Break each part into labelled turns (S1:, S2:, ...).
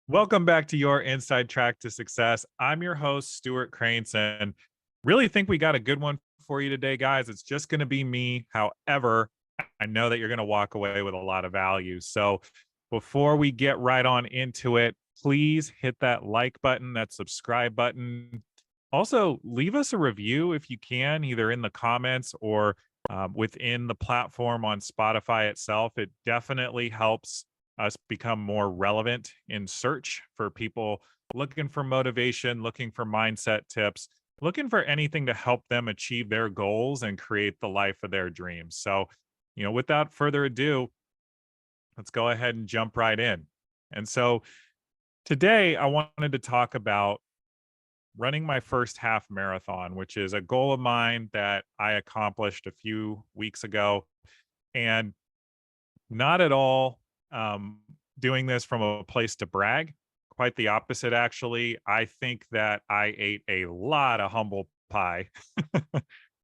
S1: Welcome back to your Inside Track to Success. I'm your host, Stewart Kraintz, and really think we got a good one for you today, guys. It's just going to be me. However, I know that you're going to walk away with a lot of value. So before we get right on into it, please hit that like button, that subscribe button. Also, leave us a review if you can, either in the comments or within the platform on Spotify itself. It definitely helps us become more relevant in search for people looking for motivation, looking for mindset tips, looking for anything to help them achieve their goals and create the life of their dreams. So, without further ado, let's go ahead and jump right in. And so today I wanted to talk about running my first half marathon, which is a goal of mine that I accomplished a few weeks ago. And not at all doing this from a place to brag. Quite the opposite, actually. I think that I ate a lot of humble pie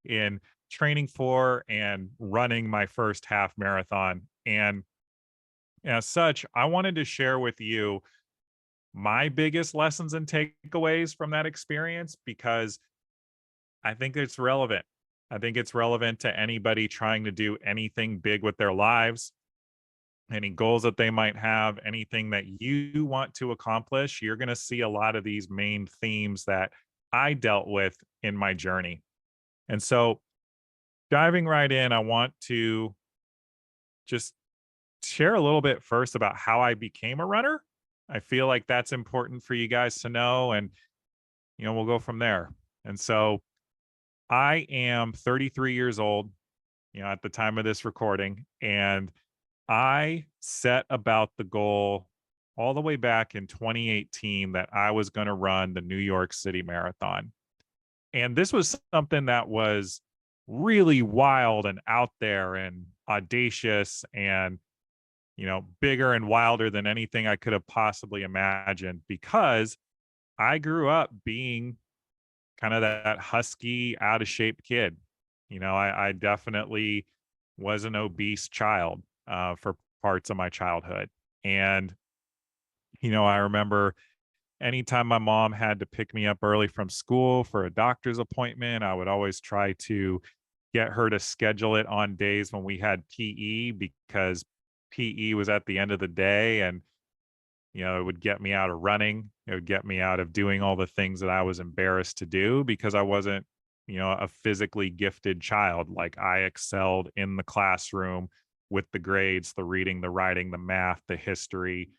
S1: in training for and running my first half marathon. And as such, I wanted to share with you my biggest lessons and takeaways from that experience because I think it's relevant. I think it's relevant to anybody trying to do anything big with their lives, any goals that they might have, anything that you want to accomplish. You're going to see a lot of these main themes that I dealt with in my journey. And so, diving right in, I want to just share a little bit first about how I became a runner. I feel like that's important for you guys to know, and we'll go from there. And so, I am 33 years old, at the time of this recording, and I set about the goal all the way back in 2018 that I was going to run the New York City Marathon. And this was something that was really wild and out there and audacious and, bigger and wilder than anything I could have possibly imagined because I grew up being kind of that husky, out of shape kid. I definitely was an obese child for parts of my childhood. And, I remember anytime my mom had to pick me up early from school for a doctor's appointment, I would always try to get her to schedule it on days when we had PE because PE was at the end of the day. And, it would get me out of running. It would get me out of doing all the things that I was embarrassed to do because I wasn't, a physically gifted child. Like I excelled in the classroom with the grades, the reading, the writing, the math, the history,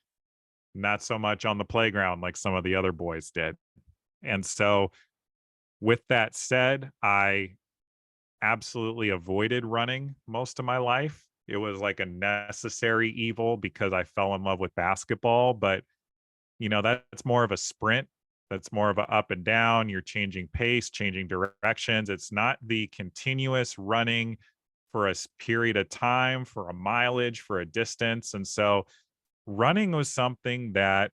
S1: not so much on the playground like some of the other boys did. And so, with that said, I absolutely avoided running most of my life. It was like a necessary evil because I fell in love with basketball, but that's more of a sprint. That's more of a up and down. You're changing pace, changing directions. It's not the continuous running for a period of time, for a mileage, for a distance. And so running was something that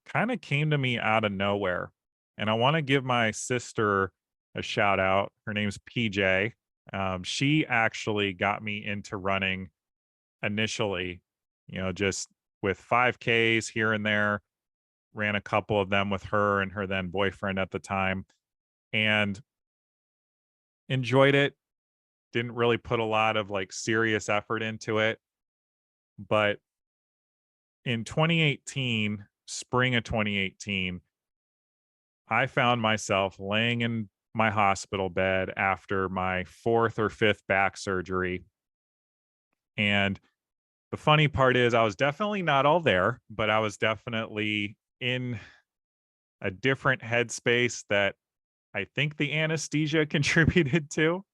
S1: kind of came to me out of nowhere. And I want to give my sister a shout out. Her name's PJ. She actually got me into running initially, just with 5Ks here and there, ran a couple of them with her and her then boyfriend at the time and enjoyed it. Didn't really put a lot of like serious effort into it. But in 2018, spring of 2018, I found myself laying in my hospital bed after my fourth or fifth back surgery. And the funny part is, I was definitely not all there, but I was definitely in a different headspace that I think the anesthesia contributed to.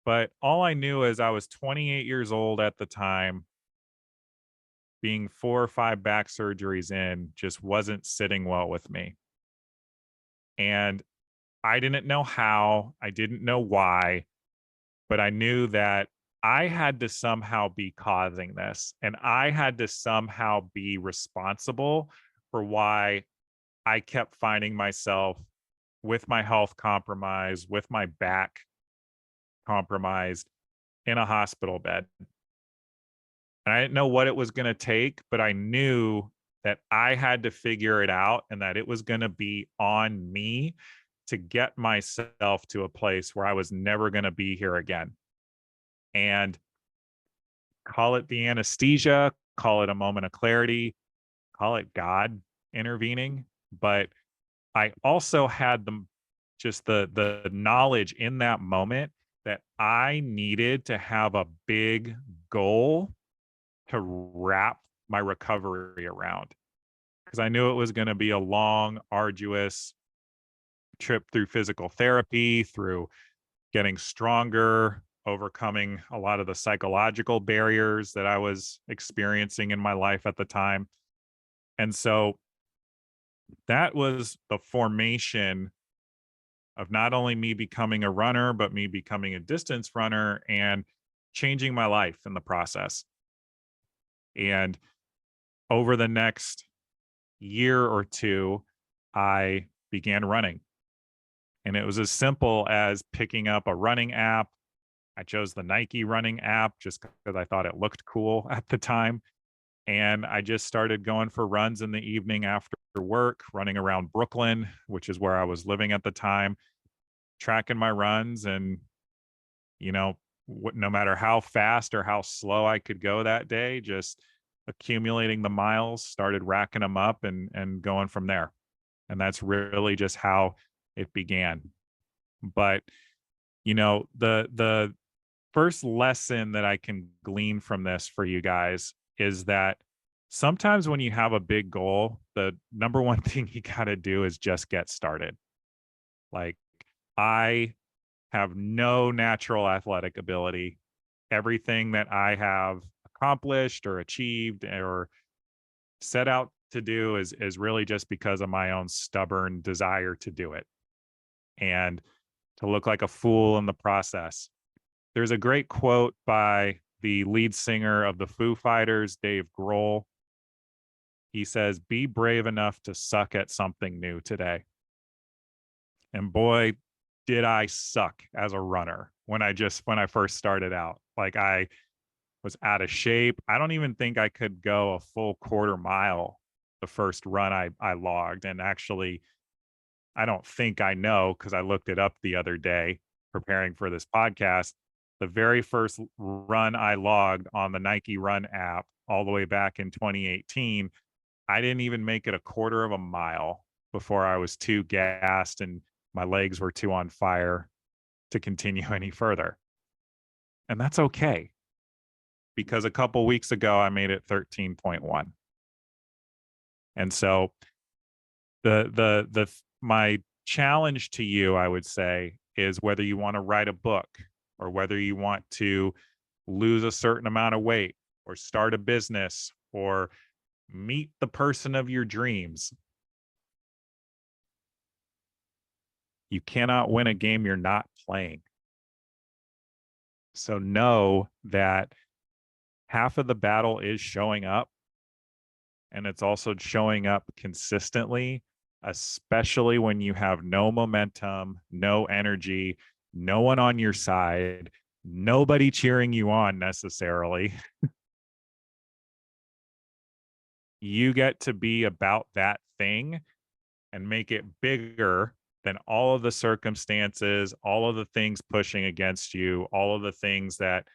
S1: But all I knew is I was 28 years old at the time, being 4 or 5 back surgeries in just wasn't sitting well with me. And I didn't know how, I didn't know why, but I knew that I had to somehow be causing this and I had to somehow be responsible for why I kept finding myself with my health compromised, with my back compromised in a hospital bed. And I didn't know what it was going to take, but I knew that I had to figure it out and that it was going to be on me to get myself to a place where I was never going to be here again. And call it the anesthesia, call it a moment of clarity, call it God intervening. But I also had the knowledge in that moment that I needed to have a big goal to wrap my recovery around, because I knew it was going to be a long, arduous trip through physical therapy, through getting stronger, overcoming a lot of the psychological barriers that I was experiencing in my life at the time. And so that was the formation of not only me becoming a runner, but me becoming a distance runner and changing my life in the process. And over the next year or two, I began running. And it was as simple as picking up a running app. I chose the Nike running app just because I thought it looked cool at the time. And I just started going for runs in the evening after work, running around Brooklyn, which is where I was living at the time, tracking my runs. And, you know, no matter how fast or how slow I could go that day, just accumulating the miles, started racking them up and going from there. And that's really just how it began. But, the first lesson that I can glean from this for you guys is that sometimes when you have a big goal, the number one thing you got to do is just get started. Like, I have no natural athletic ability. Everything that I have accomplished or achieved or set out to do is really just because of my own stubborn desire to do it and to look like a fool in the process. There's a great quote by the lead singer of the Foo Fighters, Dave Grohl. He says, "Be brave enough to suck at something new today." And boy, did I suck as a runner when I first started out. Like, I was out of shape. I don't even think I could go a full quarter mile the first run I logged. And actually, I don't think I know, because I looked it up the other day preparing for this podcast. The very first run I logged on the Nike Run app all the way back in 2018, I didn't even make it a quarter of a mile before I was too gassed and my legs were too on fire to continue any further. And that's okay, because a couple weeks ago I made it 13.1. And so my challenge to you, I would say, is whether you want to write a book or whether you want to lose a certain amount of weight or start a business or meet the person of your dreams, you cannot win a game you're not playing. So know that half of the battle is showing up, and it's also showing up consistently, especially when you have no momentum, no energy, no one on your side, nobody cheering you on necessarily. You get to be about that thing and make it bigger than all of the circumstances, all of the things pushing against you, all of the things that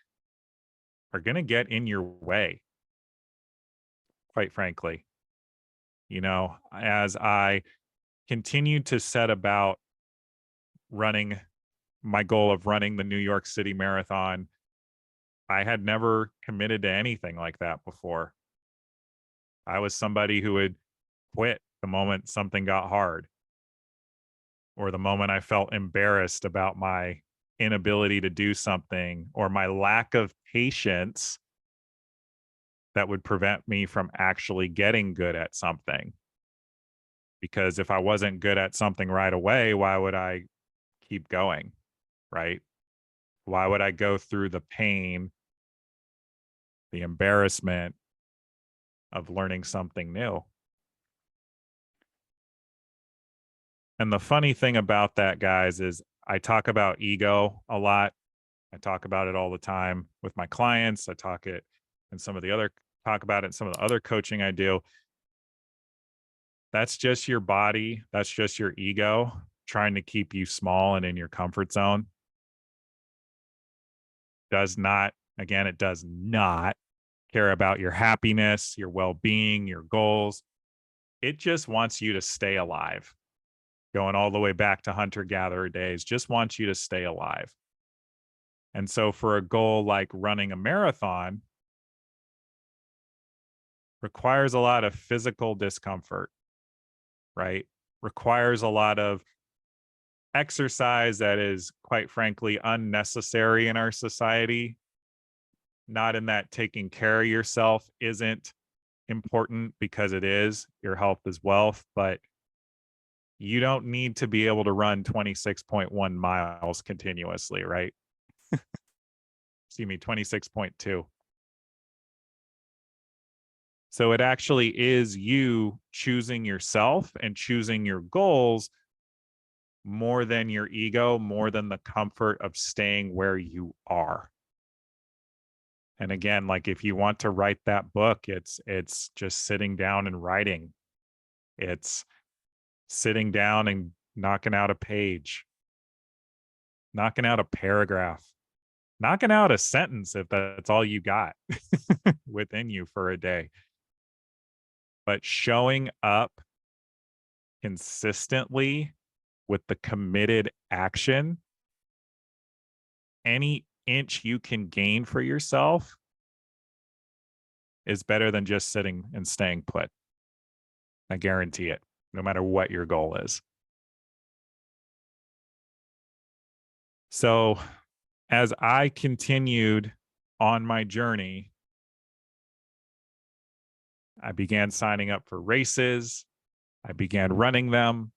S1: are going to get in your way, quite frankly. As I continued to set about running my goal of running the New York City Marathon, I had never committed to anything like that before. I was somebody who would quit the moment something got hard, or the moment I felt embarrassed about my inability to do something or my lack of patience that would prevent me from actually getting good at something. Because if I wasn't good at something right away, why would I keep going? Right? Why would I go through the pain, the embarrassment of learning something new? And the funny thing about that, guys, is I talk about ego a lot. I talk about it all the time with my clients. I talk about it in some of the other coaching I do. That's just your body. That's just your ego trying to keep you small and in your comfort zone. Does not, again, it does not care about your happiness, your well being, your goals. It just wants you to stay alive. Going all the way back to hunter gatherer days, just wants you to stay alive. And so, for a goal like running a marathon, requires a lot of physical discomfort, right? Requires a lot of exercise that is, quite frankly, unnecessary in our society. Not in that taking care of yourself isn't important, because it is. Your health is wealth, but you don't need to be able to run 26.1 miles continuously, right? Excuse me, 26.2. So it actually is you choosing yourself and choosing your goals more than your ego, more than the comfort of staying where you are. And again, like, if you want to write that book, it's just sitting down and writing. It's sitting down and knocking out a page, knocking out a paragraph, knocking out a sentence if that's all you got within you for a day. But showing up consistently with the committed action, any inch you can gain for yourself is better than just sitting and staying put. I guarantee it, no matter what your goal is. So, as I continued on my journey, I began signing up for races. I began running them.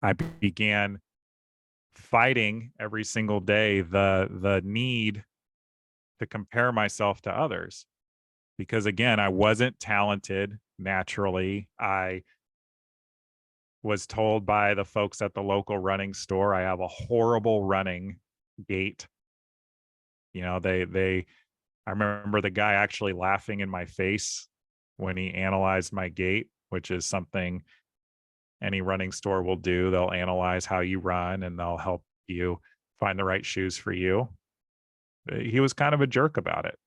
S1: I began fighting every single day the need to compare myself to others, because again, I wasn't talented naturally. I was told by the folks at the local running store I have a horrible running gait. You know, they I remember the guy actually laughing in my face when he analyzed my gait, which is something any running store will do. They'll analyze how you run and they'll help you find the right shoes for you. He was kind of a jerk about it.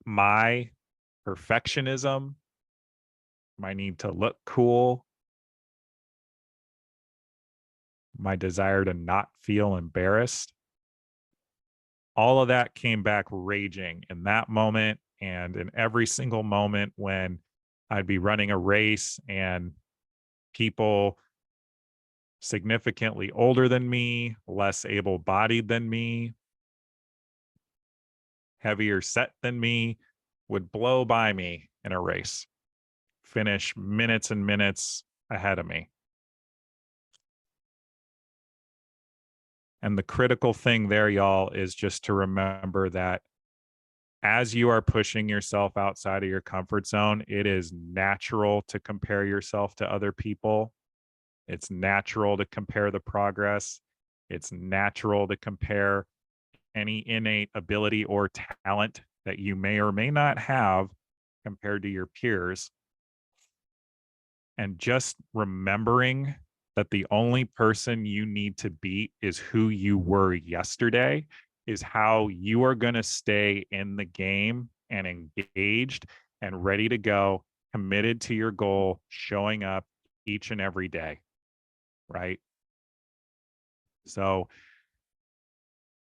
S1: My perfectionism, my need to look cool, my desire to not feel embarrassed, all of that came back raging in that moment, and in every single moment when I'd be running a race and people significantly older than me, less able bodied than me, heavier set than me would blow by me in a race, finish minutes and minutes ahead of me. And the critical thing there, y'all, is just to remember that as you are pushing yourself outside of your comfort zone, it is natural to compare yourself to other people. It's natural to compare the progress. It's natural to compare any innate ability or talent that you may or may not have compared to your peers. And just remembering that the only person you need to beat is who you were yesterday is how you are going to stay in the game and engaged and ready to go, committed to your goal, showing up each and every day. Right. So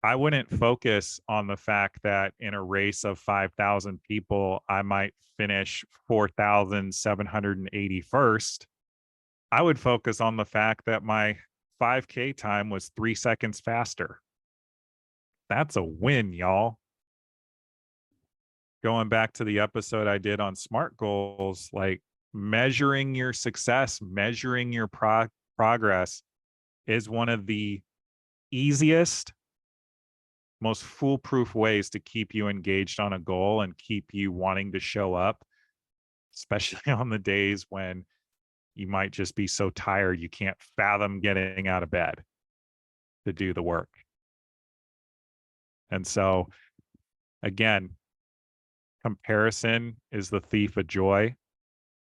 S1: I wouldn't focus on the fact that in a race of 5,000 people, I might finish 4,781st. I would focus on the fact that my 5K time was 3 seconds faster. That's a win, y'all. Going back to the episode I did on SMART goals, like, measuring your success, measuring your progress is one of the easiest, most foolproof ways to keep you engaged on a goal and keep you wanting to show up, especially on the days when you might just be so tired you can't fathom getting out of bed to do the work. And so, again, Comparison is the thief of joy.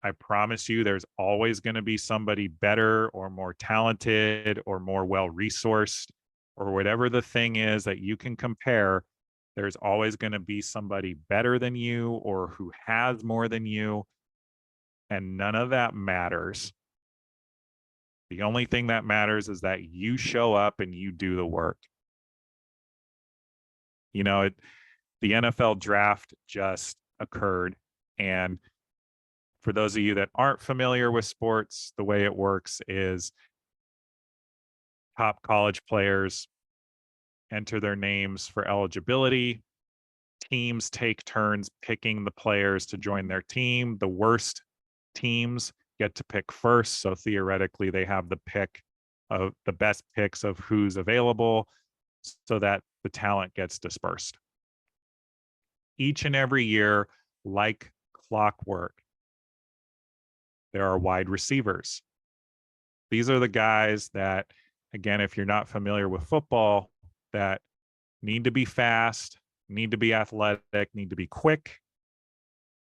S1: I promise you, there's always going to be somebody better or more talented or more well resourced or whatever the thing is that you can compare. There's always going to be somebody better than you or who has more than you. And none of that matters. The only thing that matters is that you show up and you do the work. You know, the NFL draft just occurred. And for those of you that aren't familiar with sports, the way it works is top college players enter their names for eligibility. Teams take turns picking the players to join their team. The worst teams get to pick first. So theoretically, they have the pick of the best picks of who's available so that the talent gets dispersed. Each and every year, like clockwork, there are wide receivers. These are the guys that, again, if you're not familiar with football, that need to be fast, need to be athletic, need to be quick.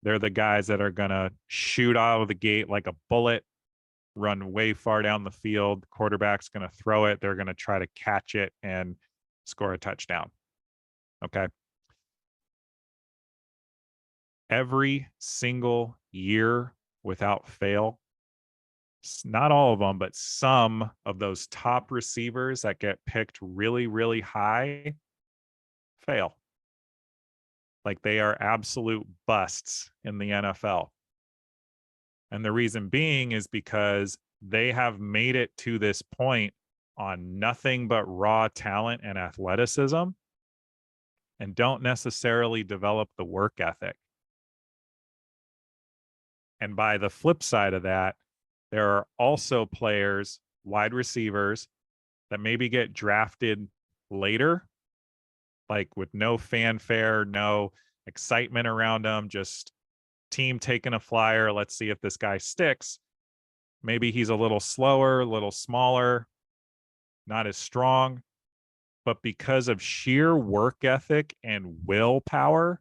S1: They're the guys that are going to shoot out of the gate like a bullet, run way far down the field. The quarterback's going to throw it. They're going to try to catch it and score a touchdown. Okay. Every single year without fail, not all of them, but some of those top receivers that get picked really, really high fail. Like they are absolute busts in the NFL. And the reason being is because they have made it to this point on nothing but raw talent and athleticism and don't necessarily develop the work ethic. And by the flip side of that, there are also players, wide receivers, that maybe get drafted later, like with no fanfare, no excitement around them, just team taking a flyer. Let's see if this guy sticks. Maybe he's a little slower, a little smaller, not as strong, but because of sheer work ethic and willpower,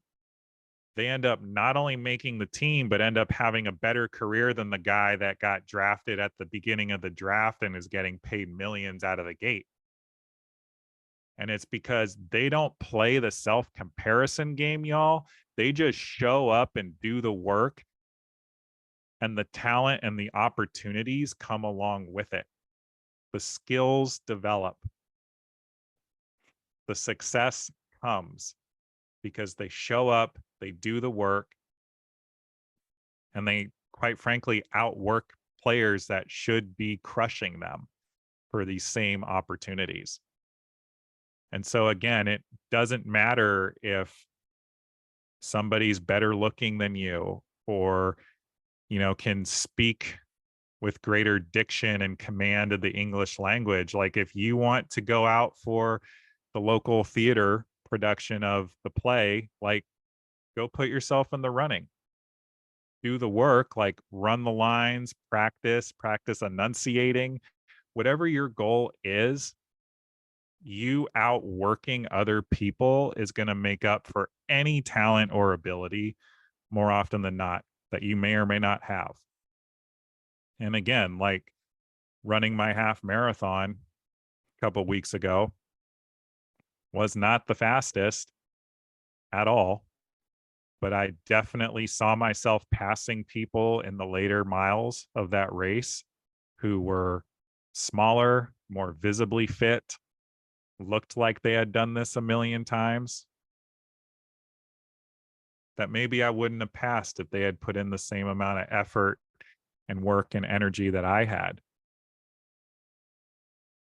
S1: they end up not only making the team, but end up having a better career than the guy that got drafted at the beginning of the draft and is getting paid millions out of the gate. And it's because they don't play the self-comparison game, y'all. They just show up and do the work, and the talent and the opportunities come along with it. The skills develop. The success comes because they show up, they do the work, and they, quite frankly, outwork players that should be crushing them for these same opportunities. And so, again, it doesn't matter if somebody's better looking than you or, can speak with greater diction and command of the English language. Like if you want to go out for the local theater production of the play, like go put yourself in the running. Do the work, like run the lines, practice enunciating, whatever your goal is. You outworking other people is going to make up for any talent or ability more often than not that you may or may not have. And again, like running my half marathon a couple weeks ago was not the fastest at all, but I definitely saw myself passing people in the later miles of that race who were smaller, more visibly fit, looked like they had done this a million times, that maybe I wouldn't have passed if they had put in the same amount of effort and work and energy that I had.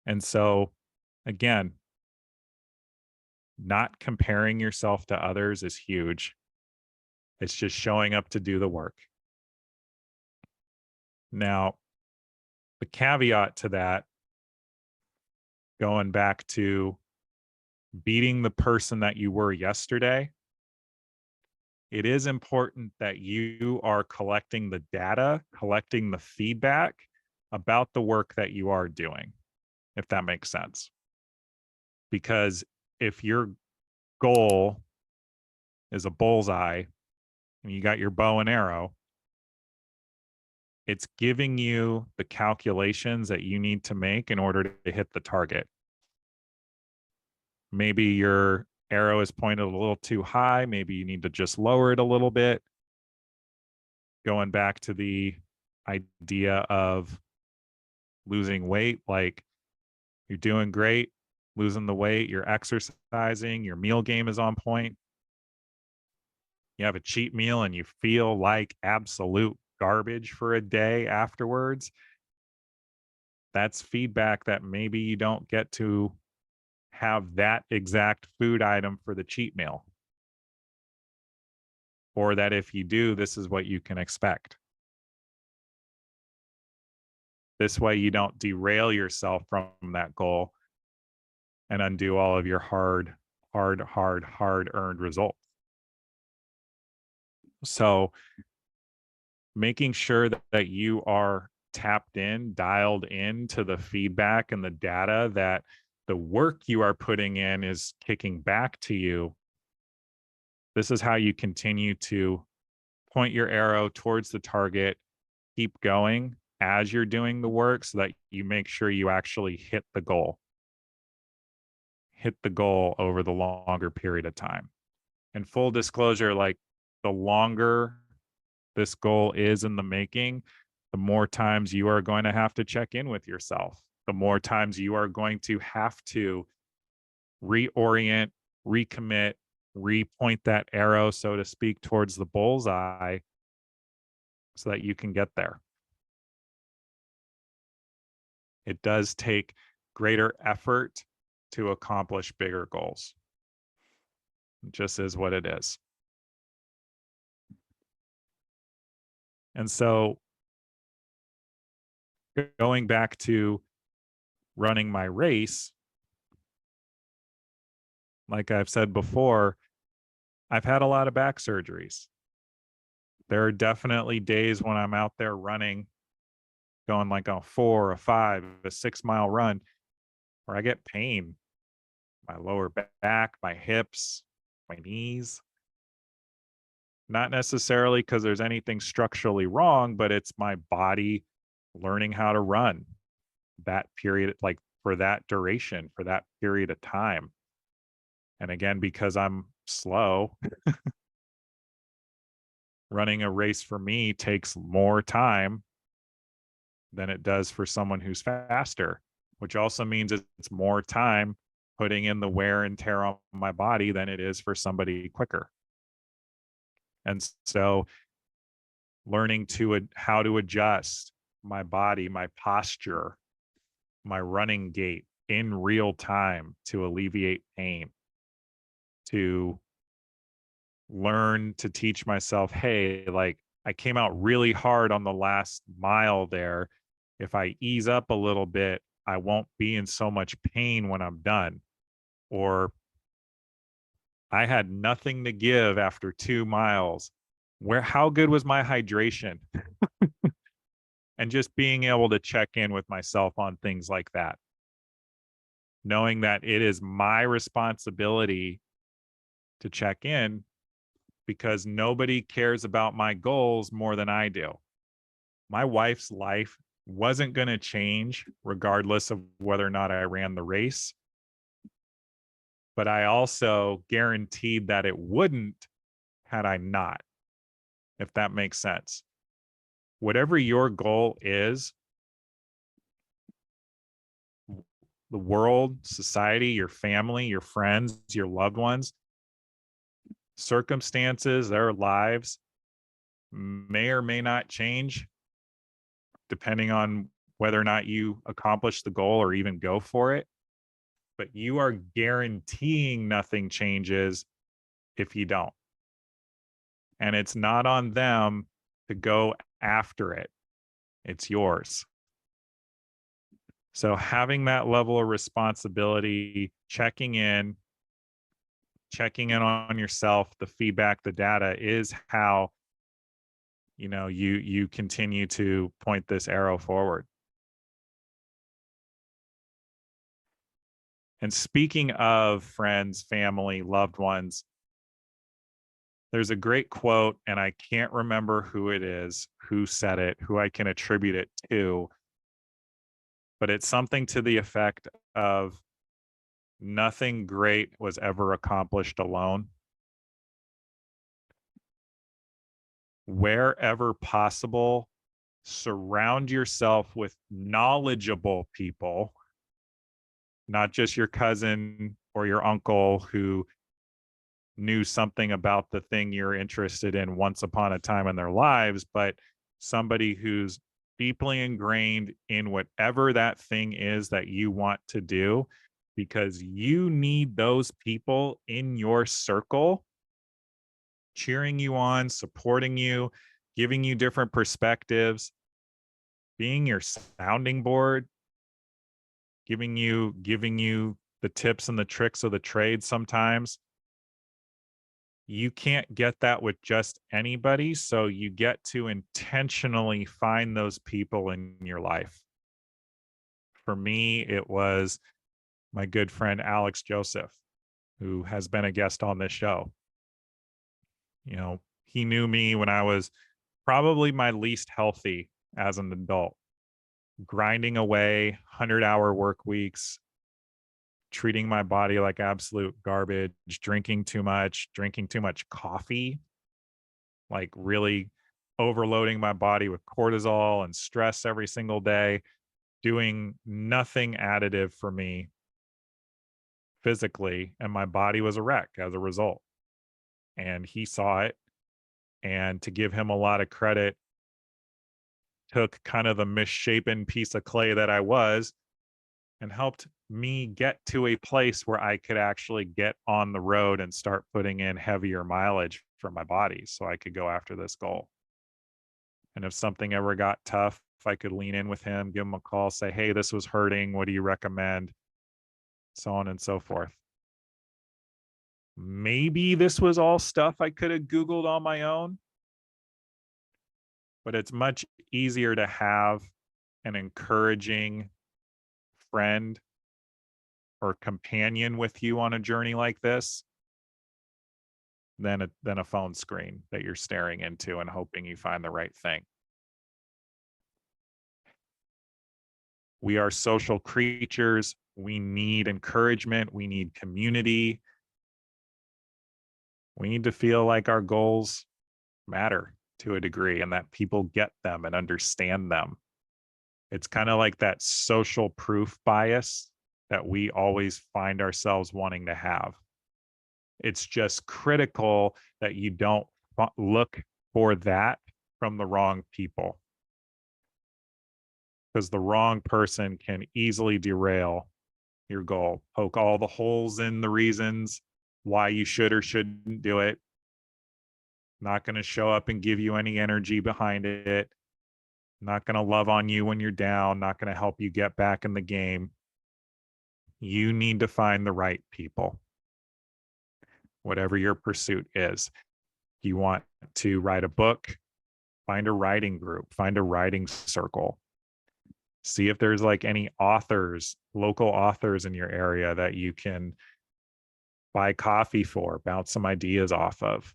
S1: And so, again, not comparing yourself to others is huge. It's just showing up to do the work. Now, the caveat to that, going back to beating the person that you were yesterday, it is important that you are collecting the data, collecting the feedback about the work that you are doing, if that makes sense. Because if your goal is a bullseye and you got your bow and arrow, it's giving you the calculations that you need to make in order to hit the target. Maybe your arrow is pointed a little too high. Maybe you need to just lower it a little bit. Going back to the idea of losing weight, like you're doing great, losing the weight, you're exercising, your meal game is on point. You have a cheat meal and you feel like absolute garbage for a day afterwards. That's feedback that maybe you don't get to have that exact food item for the cheat meal. Or that if you do, this is what you can expect. This way, you don't derail yourself from that goal and undo all of your hard earned results. So, making sure that you are tapped in, dialed in to the feedback and the data that the work you are putting in is kicking back to you. This is how you continue to point your arrow towards the target, keep going as you're doing the work so that you make sure you actually hit the goal. Hit the goal over the longer period of time. And full disclosure, like the longer this goal is in the making, the more times you are going to have to check in with yourself, the more times you are going to have to reorient, recommit, repoint that arrow, so to speak, towards the bullseye so that you can get there. It does take greater effort to accomplish bigger goals. It just is what it is. And so going back to running my race, like I've said before, I've had a lot of back surgeries. There are definitely days when I'm out there running, going like a 4, a 5, a 6 mile run, where I get pain, my lower back, my hips, my knees. Not necessarily because there's anything structurally wrong, but it's my body learning how to run that period, like for that duration, for that period of time. And again, because I'm slow, running a race for me takes more time than it does for someone who's faster, which also means it's more time putting in the wear and tear on my body than it is for somebody quicker. And so learning how to adjust my body, my posture, my running gait in real time to alleviate pain, to learn to teach myself, hey, like I came out really hard on the last mile there. If I ease up a little bit, I won't be in so much pain when I'm done. Or I had nothing to give after 2 miles. How good was my hydration? And just being able to check in with myself on things like that. Knowing that it is my responsibility to check in because nobody cares about my goals more than I do. My wife's life wasn't going to change regardless of whether or not I ran the race. But I also guaranteed that it wouldn't had I not, if that makes sense. Whatever your goal is, the world, society, your family, your friends, your loved ones, circumstances, their lives may or may not change depending on whether or not you accomplish the goal or even go for it. But you are guaranteeing nothing changes if you don't. And it's not on them to go after it, it's yours. So having that level of responsibility, checking in on yourself, the feedback, the data is how you continue to point this arrow forward. And speaking of friends, family, loved ones, There's a great quote, and I can't remember who it is, who said it, who I can attribute it to, but it's something to the effect of nothing great was ever accomplished alone. Wherever possible, surround yourself with knowledgeable people, not just your cousin or your uncle who knew something about the thing you're interested in once upon a time in their lives, but somebody who's deeply ingrained in whatever that thing is that you want to do, because you need those people in your circle cheering you on, supporting you, giving you different perspectives, being your sounding board, giving you the tips and the tricks of the trade sometimes. You can't get that with just anybody, so you get to intentionally find those people in your life. For me, it was my good friend Alex Joseph, who has been a guest on this show. He knew me when I was probably my least healthy as an adult, grinding away 100-hour work weeks, treating my body like absolute garbage, drinking too much coffee, like really overloading my body with cortisol and stress every single day, doing nothing additive for me physically. And my body was a wreck as a result. And he saw it. And to give him a lot of credit, took kind of the misshapen piece of clay that I was and helped me get to a place where I could actually get on the road and start putting in heavier mileage for my body so I could go after this goal. And if something ever got tough, if I could lean in with him, give him a call, say, hey, this was hurting. What do you recommend? So on and so forth. Maybe this was all stuff I could have Googled on my own, but it's much easier to have an encouraging friend or companion with you on a journey like this than a phone screen that you're staring into and hoping you find the right thing. We are social creatures. We need encouragement. We need community. We need to feel like our goals matter to a degree and that people get them and understand them. It's kind of like that social proof bias that we always find ourselves wanting to have. It's just critical that you don't look for that from the wrong people, because the wrong person can easily derail your goal, poke all the holes in the reasons why you should or shouldn't do it, not going to show up and give you any energy behind it, not going to love on you when you're down, not going to help you get back in the game. You need to find the right people, whatever your pursuit is. You want to write a book, find a writing group, find a writing circle. See if there's like any authors, local authors in your area that you can buy coffee for, bounce some ideas off of.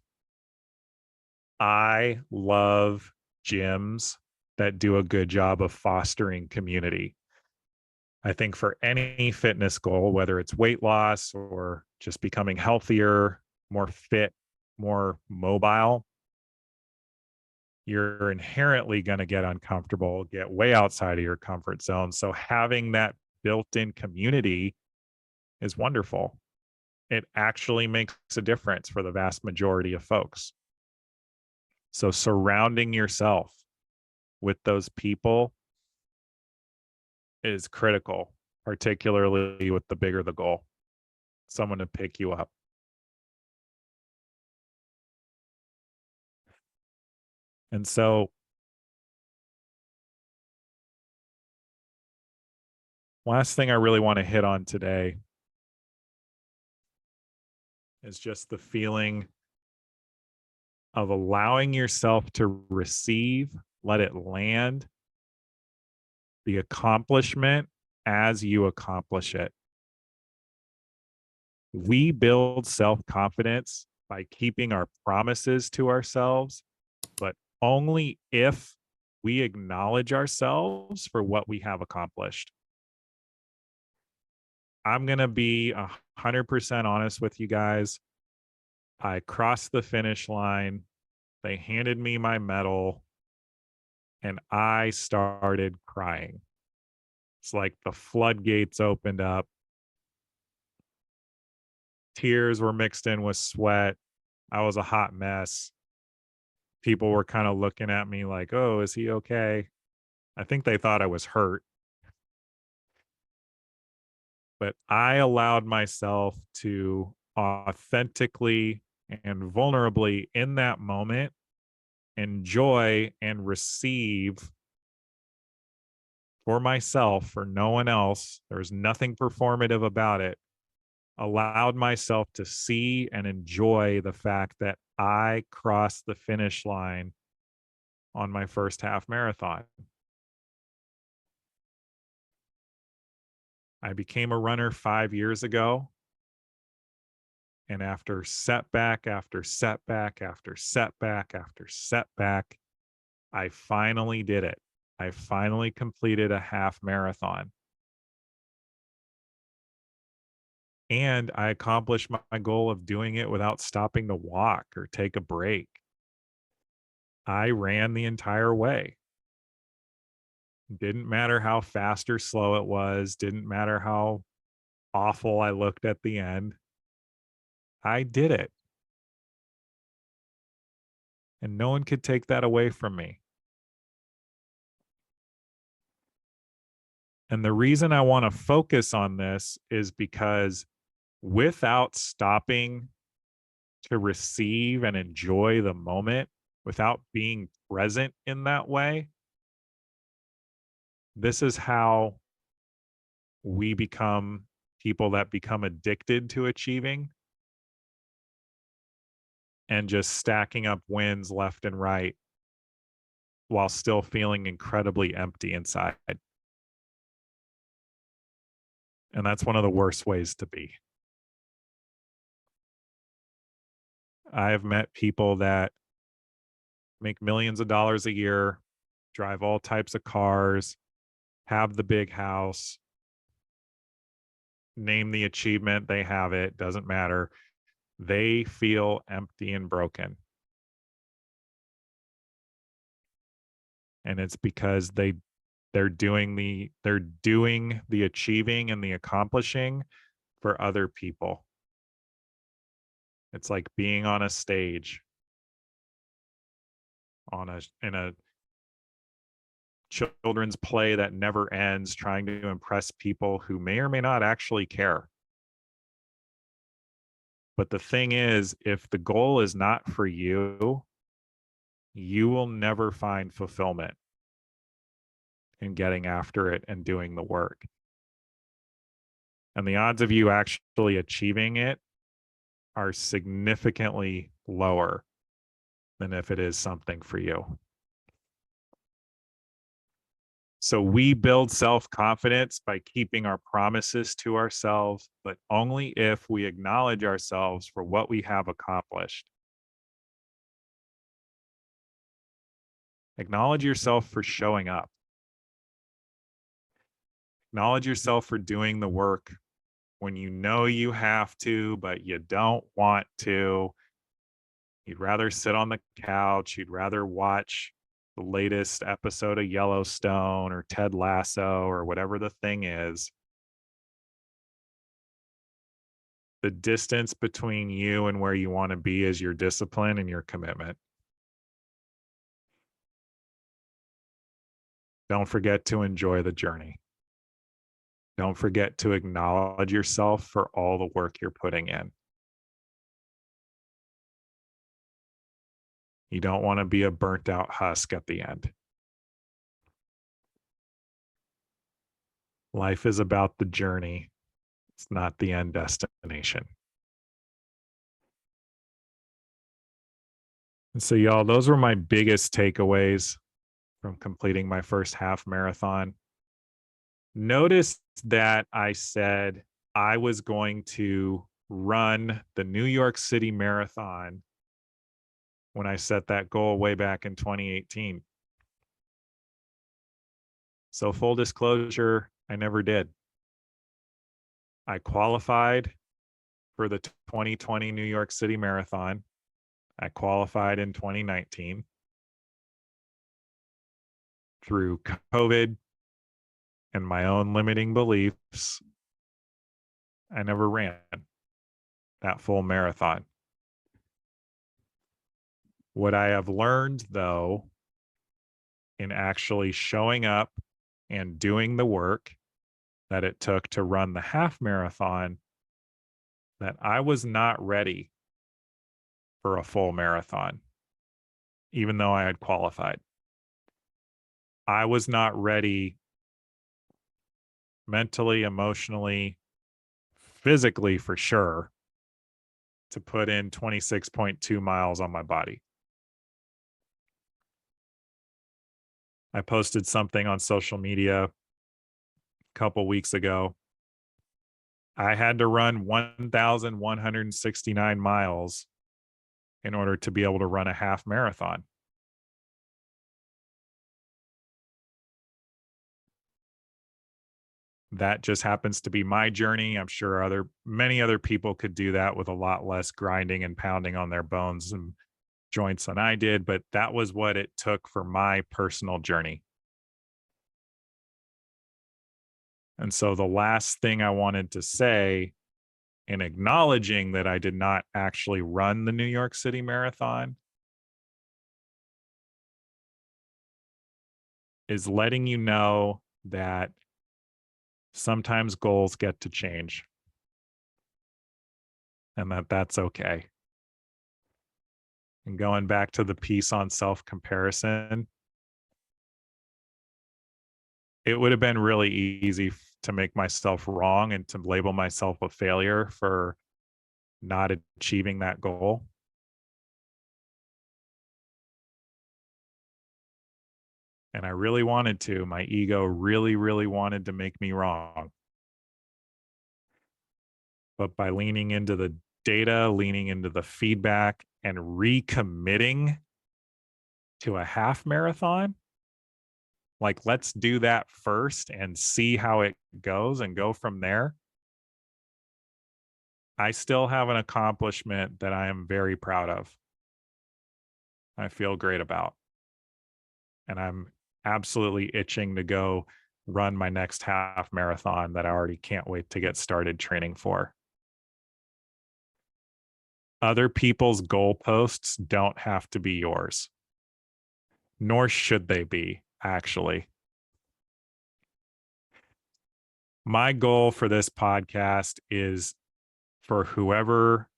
S1: I love gyms that do a good job of fostering community. I think for any fitness goal, whether it's weight loss or just becoming healthier, more fit, more mobile, you're inherently going to get uncomfortable, get way outside of your comfort zone. So having that built-in community is wonderful. It actually makes a difference for the vast majority of folks. So surrounding yourself with those people is critical, particularly with the bigger the goal. Someone to pick you up. And so last thing I really want to hit on today is just the feeling of allowing yourself to receive, let it land, the accomplishment as you accomplish it. We build self-confidence by keeping our promises to ourselves, but only if we acknowledge ourselves for what we have accomplished. I'm going to be 100% honest with you guys. I crossed the finish line. They handed me my medal and I started crying. It's like the floodgates opened up. Tears were mixed in with sweat. I was a hot mess. People were kind of looking at me like, "Oh, is he okay?" I think they thought I was hurt, but I allowed myself to authentically and vulnerably in that moment enjoy and receive for myself, for no one else. There's nothing performative about it. Allowed myself to see and enjoy the fact that I crossed the finish line on my first half marathon. I became a runner 5 years ago. And after setback after setback after setback after setback, I finally did it. I finally completed a half marathon. And I accomplished my goal of doing it without stopping to walk or take a break. I ran the entire way. Didn't matter how fast or slow it was, didn't matter how awful I looked at the end. I did it. And no one could take that away from me. And the reason I want to focus on this is because without stopping to receive and enjoy the moment, without being present in that way, this is how we become people that become addicted to achieving and just stacking up wins left and right while still feeling incredibly empty inside. And that's one of the worst ways to be. I have met people that make millions of dollars a year, drive all types of cars, have the big house, name the achievement, they have it, doesn't matter. They feel empty and broken. And it's because they're doing the achieving and the accomplishing for other people. It's like being on a stage on a in a children's play that never ends, trying to impress people who may or may not actually care. But the thing is, if the goal is not for you, you will never find fulfillment in getting after it and doing the work. And the odds of you actually achieving it are significantly lower than if it is something for you. So we build self-confidence by keeping our promises to ourselves, but only if we acknowledge ourselves for what we have accomplished. Acknowledge yourself for showing up. Acknowledge yourself for doing the work when you know you have to, but you don't want to. You'd rather sit on the couch. You'd rather watch the latest episode of Yellowstone or Ted Lasso or whatever the thing is. The distance between you and where you want to be is your discipline and your commitment. Don't forget to enjoy the journey. Don't forget to acknowledge yourself for all the work you're putting in. You don't want to be a burnt out husk at the end. Life is about the journey. It's not the end destination. And so, y'all, those were my biggest takeaways from completing my first half marathon. Notice that I said I was going to run the New York City Marathon when I set that goal way back in 2018. So, full disclosure, I never did. I qualified for the 2020 New York City Marathon. I qualified in 2019. Through COVID and my own limiting beliefs, I never ran that full marathon. What I have learned, though, in actually showing up and doing the work that it took to run the half marathon, that I was not ready for a full marathon, even though I had qualified. I was not ready mentally, emotionally, physically for sure to put in 26.2 miles on my body. I posted something on social media a couple weeks ago. I had to run 1,169 miles in order to be able to run a half marathon. That just happens to be my journey. I'm sure many other people could do that with a lot less grinding and pounding on their bones and joints than I did, but that was what it took for my personal journey. And so the last thing I wanted to say in acknowledging that I did not actually run the New York City Marathon is letting you know that sometimes goals get to change and that that's okay. And going back to the piece on self comparison, it would have been really easy to make myself wrong and to label myself a failure for not achieving that goal. And I really wanted to. My ego really, really wanted to make me wrong. But by leaning into the data, leaning into the feedback, and recommitting to a half marathon, like, let's do that first and see how it goes and go from there. I still have an accomplishment that I am very proud of. I feel great about. And I'm absolutely itching to go run my next half marathon that I already can't wait to get started training for. Other people's goalposts don't have to be yours, nor should they be, actually. My goal for this podcast is for whoever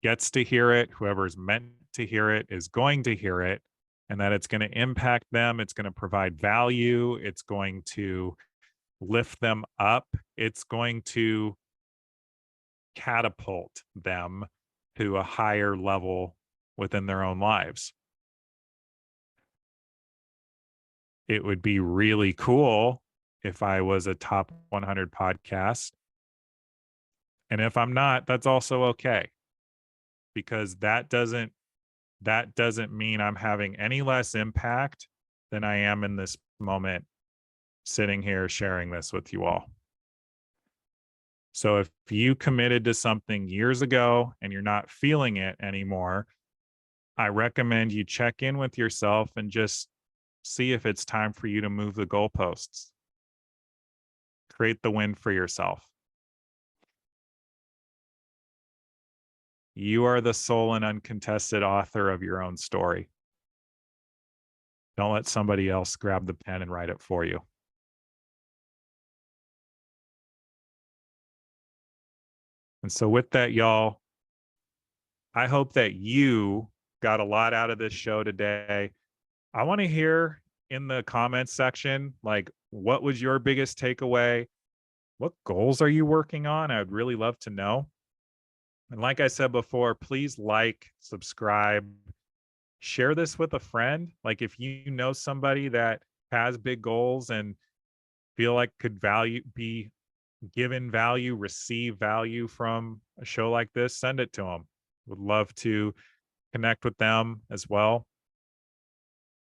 S1: gets to hear it, whoever's meant to hear it, is going to hear it, and that it's going to impact them. It's going to provide value. It's going to lift them up. It's going to catapult them to a higher level within their own lives. It would be really cool if I was a top 100 podcast. And if I'm not, that's also okay, because that doesn't mean I'm having any less impact than I am in this moment sitting here sharing this with you all. So if you committed to something years ago and you're not feeling it anymore, I recommend you check in with yourself and just see if it's time for you to move the goalposts. Create the win for yourself. You are the sole and uncontested author of your own story. Don't let somebody else grab the pen and write it for you. And so with that, y'all, I hope that you got a lot out of this show today. I want to hear in the comments section, like, what was your biggest takeaway? What goals are you working on? I would really love to know. And like I said before, please like, subscribe, share this with a friend. Like, if you know somebody that has big goals and feel like could be given value, receive value from a show like this, send it to them. Would love to connect with them as well.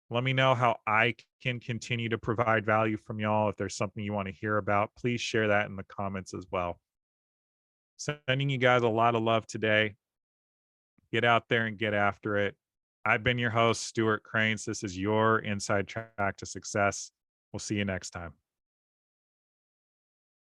S1: Let me know how I can continue to provide value from y'all. If there's something you want to hear about, please share that in the comments as well. Sending you guys a lot of love today. Get out there and get after it. I've been your host, Stewart Kraintz. This is your inside track to success. We'll see you next time.